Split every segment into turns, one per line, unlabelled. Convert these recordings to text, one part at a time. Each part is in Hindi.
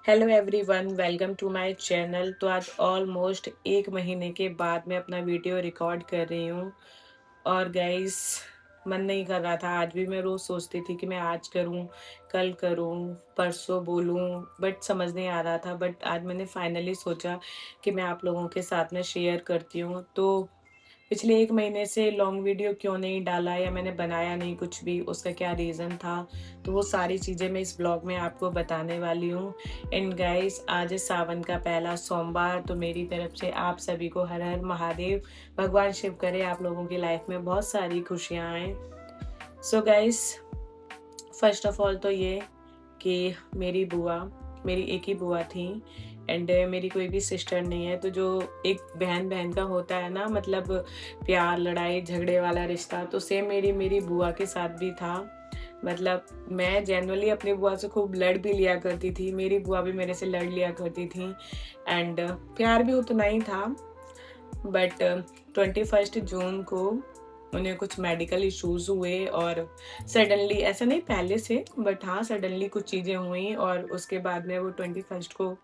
Hello everyone, welcome to my channel. तो आज ऑलमोस्ट 1 महीने के बाद मैं अपना वीडियो रिकॉर्ड कर रही हूँ। और गाइस, मन नहीं कर रहा था। आज भी मैं रोज़ सोचती थी कि मैं आज करूँ, कल करूँ, परसों बोलूँ, बट समझ नहीं आ रहा था। बट आज मैंने फाइनली सोचा कि मैं आप लोगों के साथ में शेयर करती हूँ। तो पिछले 1 महीने से लॉन्ग वीडियो क्यों नहीं डाला या मैंने बनाया नहीं कुछ भी, उसका क्या रीज़न था, तो वो सारी चीज़ें मैं इस ब्लॉग में आपको बताने वाली हूँ। एंड गाइस, आज है सावन का पहला सोमवार, तो मेरी तरफ से आप सभी को हर हर महादेव। भगवान शिव करे आप लोगों की लाइफ में बहुत सारी खुशियाँ आएँ। So guys, first of all तो ये कि मेरी एक ही बुआ थी। एंड मेरी कोई भी सिस्टर नहीं है। तो जो एक बहन बहन का होता है ना, मतलब प्यार लड़ाई झगड़े वाला रिश्ता, तो सेम मेरी मेरी बुआ के साथ भी था। मतलब मैं जनरली अपनी बुआ से खूब लड़ भी लिया करती थी, मेरी बुआ भी मेरे से लड़ लिया करती थी। एंड प्यार भी उतना ही था। बट 21 जून को उन्हें कुछ मेडिकल इश्यूज हुए, और सडनली, ऐसा नहीं पहले से, बट हाँ सडनली कुछ चीज़ें हुई और उसके बाद में वो 21 को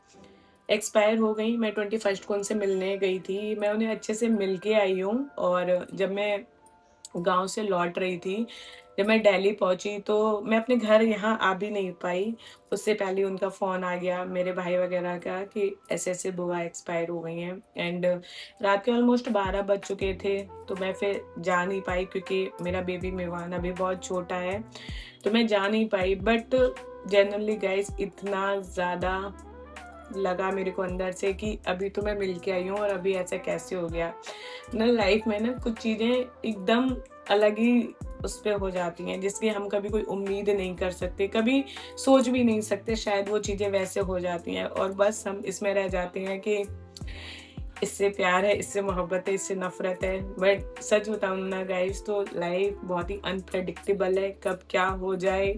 एक्सपायर हो गई। मैं 21 को उनसे मिलने गई थी, मैं उन्हें अच्छे से मिल के आई हूँ। और जब मैं गाँव से लौट रही थी, जब मैं दिल्ली पहुँची, तो मैं अपने घर यहाँ आ भी नहीं पाई। उससे पहले उनका फ़ोन आ गया मेरे भाई वग़ैरह का कि ऐसे-ऐसे बुआ एक्सपायर हो गई हैं। एंड रात के ऑलमोस्ट 12 बज चुके थे, तो मैं फिर जा नहीं पाई क्योंकि मेरा बेबी मेवान अभी बहुत छोटा है, तो मैं जा नहीं पाई। बट जेन्युइनली गाइज़, इतना ज़्यादा लगा मेरे को अंदर से कि अभी तो मैं मिल के आई हूँ और अभी ऐसा कैसे हो गया। ना लाइफ में ना कुछ चीज़ें एकदम अलग ही उस पे हो जाती हैं, जिसकी हम कभी कोई उम्मीद नहीं कर सकते, कभी सोच भी नहीं सकते शायद वो चीज़ें वैसे हो जाती हैं। और बस हम इसमें रह जाते हैं कि इससे प्यार है, इससे मोहब्बत है, इससे नफ़रत है। बट सच बताऊँ ना गाइज़, तो लाइफ बहुत ही अनप्रेडिक्टेबल है, कब क्या हो जाए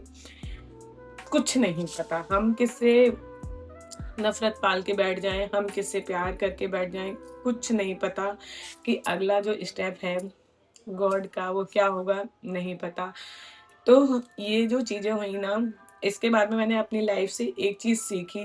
कुछ नहीं पता। हम किससे नफ़रत पाल के बैठ जाएँ, हम किससे प्यार करके बैठ जाएँ, कुछ नहीं पता कि अगला जो स्टेप है गॉड का वो क्या होगा, नहीं पता। तो ये जो चीज़ें हुई ना, इसके बाद में मैंने अपनी लाइफ से एक चीज़ सीखी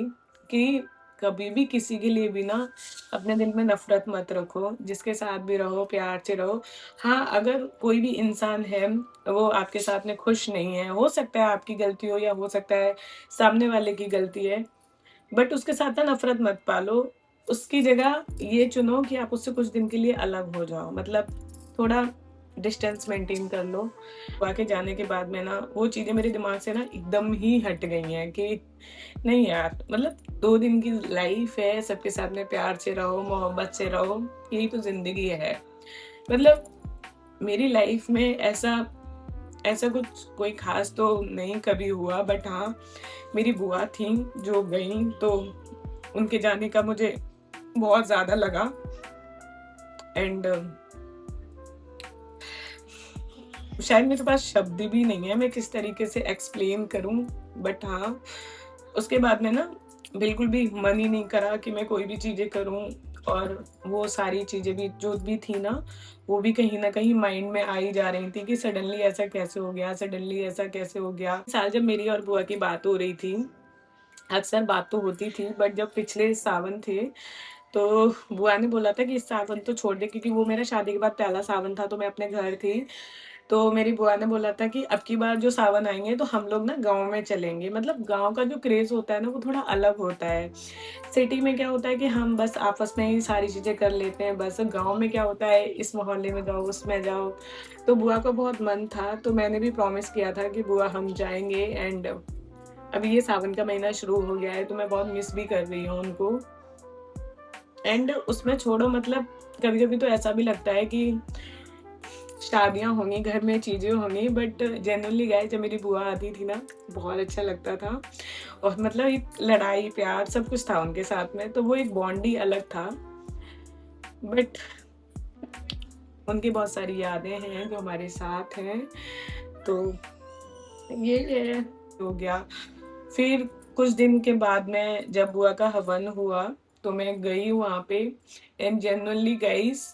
कि कभी भी किसी के लिए भी ना अपने दिल में नफ़रत मत रखो, जिसके साथ भी रहो प्यार से रहो। हाँ, अगर कोई भी इंसान है, वो आपके साथ में खुश नहीं है, हो सकता है आपकी गलती हो या हो सकता है सामने वाले की गलती है, बट उसके साथ ना नफ़रत मत पालो। उसकी जगह ये चुनो कि आप उससे कुछ दिन के लिए अलग हो जाओ, मतलब थोड़ा डिस्टेंस मेंटेन कर लो। वहाँ के जाने के बाद में ना वो चीज़ें मेरे दिमाग से ना एकदम ही हट गई हैं कि नहीं यार, मतलब 2 दिन की लाइफ है, सबके साथ में प्यार से रहो, मोहब्बत से रहो, यही तो ज़िंदगी है। मतलब मेरी लाइफ में ऐसा ऐसा कुछ कोई ख़ास तो नहीं कभी हुआ, बट हाँ, मेरी बुआ थीं जो गईं, तो उनके जाने का मुझे बहुत ज़्यादा लगा। एंड शायद मेरे पास शब्द भी नहीं है, मैं किस तरीके से एक्सप्लेन करूँ। बट हाँ, उसके बाद में ना बिल्कुल भी मन ही नहीं करा कि मैं कोई भी चीज़ें करूँ। और वो सारी चीज़ें भी जो भी थी ना, वो भी कहीं न कहीं माइंड में आ ही जा रही थी कि सडनली ऐसा कैसे हो गया, सडनली ऐसा कैसे हो गया। साल जब मेरी और बुआ की बात हो रही थी, अक्सर बात तो होती थी, बट जब पिछले सावन थे, तो बुआ ने बोला था कि इस सावन तो छोड़ दे, क्योंकि वो मेरा शादी के बाद पहला सावन था, तो मैं अपने घर थी। तो मेरी बुआ ने बोला था कि अब की बार जो सावन आएँगे तो हम लोग ना गाँव में चलेंगे। मतलब गाँव का जो क्रेज़ होता है ना, वो थोड़ा अलग होता है। सिटी में क्या होता है कि हम बस आपस में ही सारी चीज़ें कर लेते हैं, बस गाँव में क्या होता है, इस मोहल्ले में जाओ, उसमें जाओ। तो बुआ का बहुत मन था, तो मैंने भी प्रॉमिस किया था कि बुआ हम जाएँगे। एंड अभी ये सावन का महीना शुरू हो गया है, तो मैं बहुत मिस भी कर रही हूँ उनको। एंड उसमें छोड़ो, मतलब कभी-कभी तो ऐसा भी लगता है कि शादियाँ होंगी, घर में चीज़ें होंगी, बट जेन्युइनली गाइस, जब मेरी बुआ आती थी ना, बहुत अच्छा लगता था। और मतलब एक लड़ाई, प्यार सब कुछ था उनके साथ में, तो वो एक बॉन्ड ही अलग था। बट उनकी बहुत सारी यादें हैं जो हमारे साथ हैं, तो ये है, हो गया। फिर कुछ दिन के बाद में जब बुआ का हवन हुआ, तो मैं गई वहाँ पे। एंड जेन्युइनली गाइस,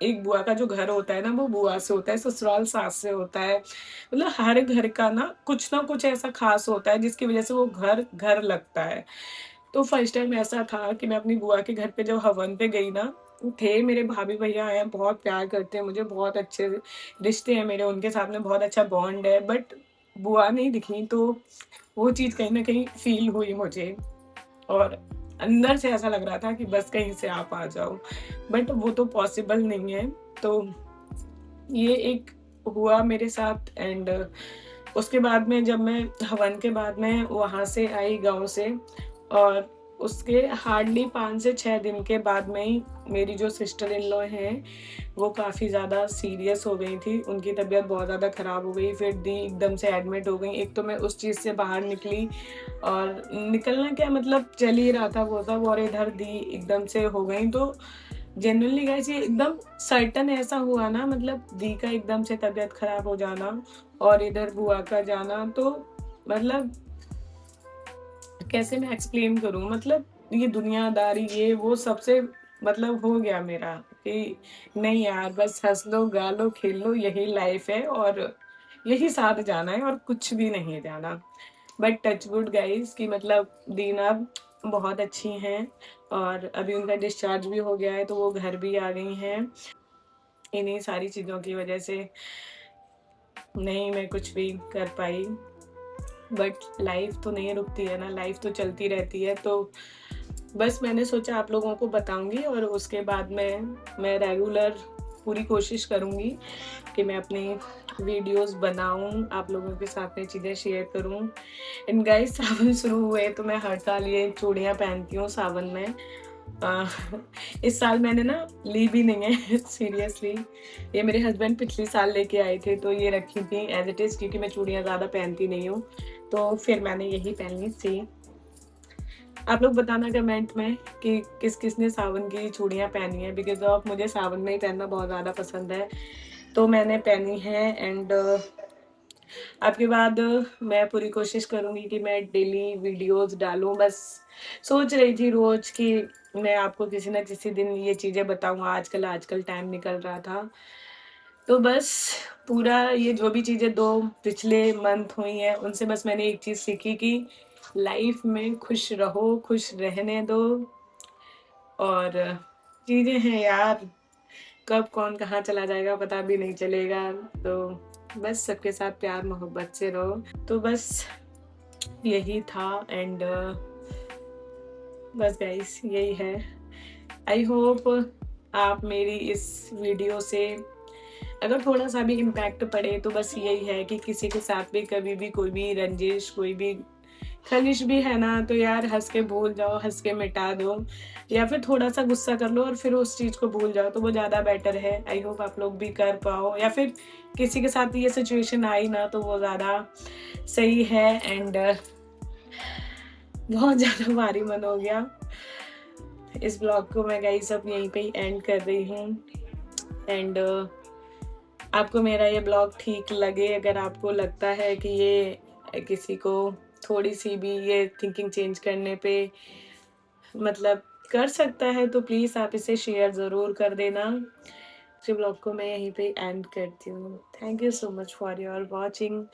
एक बुआ का जो घर होता है ना, वो बुआ से होता है, ससुराल सास से होता है। मतलब हर घर का ना कुछ ऐसा ख़ास होता है जिसकी वज़ह से वो घर, घर लगता है। तो फर्स्ट टाइम ऐसा था कि मैं अपनी बुआ के घर पे जब हवन पे गई ना, थे मेरे भाभी भैया हैं, बहुत प्यार करते हैं मुझे, बहुत अच्छे रिश्ते हैं मेरे उनके साथ में, बहुत अच्छा बॉन्ड है, बट बुआ नहीं दिखी तो वो चीज़ कहीं न कहीं फ़ील हुई मुझे और अंदर से ऐसा लग रहा था कि बस कहीं से आप आ जाओ, बट वो तो पॉसिबल नहीं है। तो ये एक हुआ मेरे साथ एंड उसके बाद में जब मैं हवन के बाद में वहाँ से आई गाँव से और उसके हार्डली 5 से 6 दिन के बाद में ही मेरी जो सिस्टर इन लॉ हैं, वो काफ़ी ज़्यादा सीरियस हो गई थी। उनकी तबीयत बहुत ज़्यादा ख़राब हो गई, फिर दी एकदम से एडमिट हो गईं। एक तो मैं उस चीज़ से बाहर निकली और निकलना क्या मतलब चल ही रहा था वो सब और इधर दी एकदम से हो गई। तो जेनुइनली गाइस ये एकदम सर्टेन ऐसा हुआ ना मतलब दी का एकदम से तबीयत ख़राब हो जाना और इधर बुआ का जाना तो मतलब कैसे मैं एक्सप्लेन करूँ मतलब ये दुनियादारी ये वो सबसे मतलब हो गया मेरा कि नहीं यार बस हँस लो, गा लो, खेल लो यही लाइफ है और यही साथ जाना है और कुछ भी नहीं जाना। बट टच वुड गाइस कि मतलब दीना बहुत अच्छी हैं और अभी उनका डिस्चार्ज भी हो गया है तो वो घर भी आ गई हैं। इन्हीं सारी चीज़ों की वजह से नहीं मैं कुछ भी कर पाई। बट लाइफ तो नहीं रुकती है ना, लाइफ तो चलती रहती है। तो बस मैंने सोचा आप लोगों को बताऊंगी और उसके बाद में मैं रेगुलर पूरी कोशिश करूंगी कि मैं अपनी वीडियोस बनाऊं, आप लोगों के साथ में चीज़ें शेयर करूं। एंड गाइस सावन शुरू हुए तो मैं हर साल ये चूड़ियाँ पहनती हूँ सावन में। अ, इस साल मैंने ना ली भी नहीं है सीरियसली। ये मेरे हस्बैंड पिछले साल लेके आए थे तो ये रखी थी एज इट इज़ क्योंकि मैं चूड़ियाँ ज़्यादा पहनती नहीं हूँ। तो फिर मैंने यही पहनी थी। आप लोग बताना कमेंट में कि किस किसने सावन की चूड़ियाँ पहनी है बिकॉज़ ऑफ मुझे सावन में ही पहनना बहुत ज़्यादा पसंद है। तो मैंने पहनी है एंड आपके बाद मैं पूरी कोशिश करूँगी कि मैं डेली वीडियोज़ डालूँ। बस सोच रही थी रोज़ कि मैं आपको किसी न किसी दिन ये चीज़ें बताऊँ, आजकल टाइम निकल रहा था। तो बस पूरा ये जो भी चीज़ें 2 पिछले मंथ हुई हैं, उनसे बस मैंने एक चीज़ सीखी कि लाइफ़ में खुश रहो, खुश रहने दो और चीज़ें हैं यार, कब कौन कहाँ चला जाएगा पता भी नहीं चलेगा। तो बस सबके साथ प्यार मोहब्बत से रहो। तो बस यही था एंड बस गाइस यही है। आई होप आप मेरी इस वीडियो से अगर थोड़ा सा भी इम्पैक्ट पड़े तो बस यही है कि किसी के साथ भी कभी भी कोई भी रंजिश कोई भी खलिश भी है ना तो यार हंस के भूल जाओ, हंस के मिटा दो या फिर थोड़ा सा गुस्सा कर लो और फिर उस चीज़ को भूल जाओ तो वो ज़्यादा बेटर है। आई होप आप लोग भी कर पाओ या फिर किसी के साथ ये सिचुएशन आई ना तो वो ज़्यादा सही है एंड बहुत ज़्यादा भारी मन हो गया। इस ब्लॉग को मैं गाइस अब यहीं पे ही एंड कर रही हूँ एंड आपको मेरा ये ब्लॉग ठीक लगे, अगर आपको लगता है कि ये किसी को थोड़ी सी भी ये थिंकिंग चेंज करने पे मतलब कर सकता है तो प्लीज़ आप इसे शेयर ज़रूर कर देना। इस ब्लॉग को मैं यहीं पे एंड करती हूँ। Thank you so much for your watching.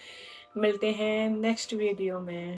मिलते हैं नेक्स्ट वीडियो में।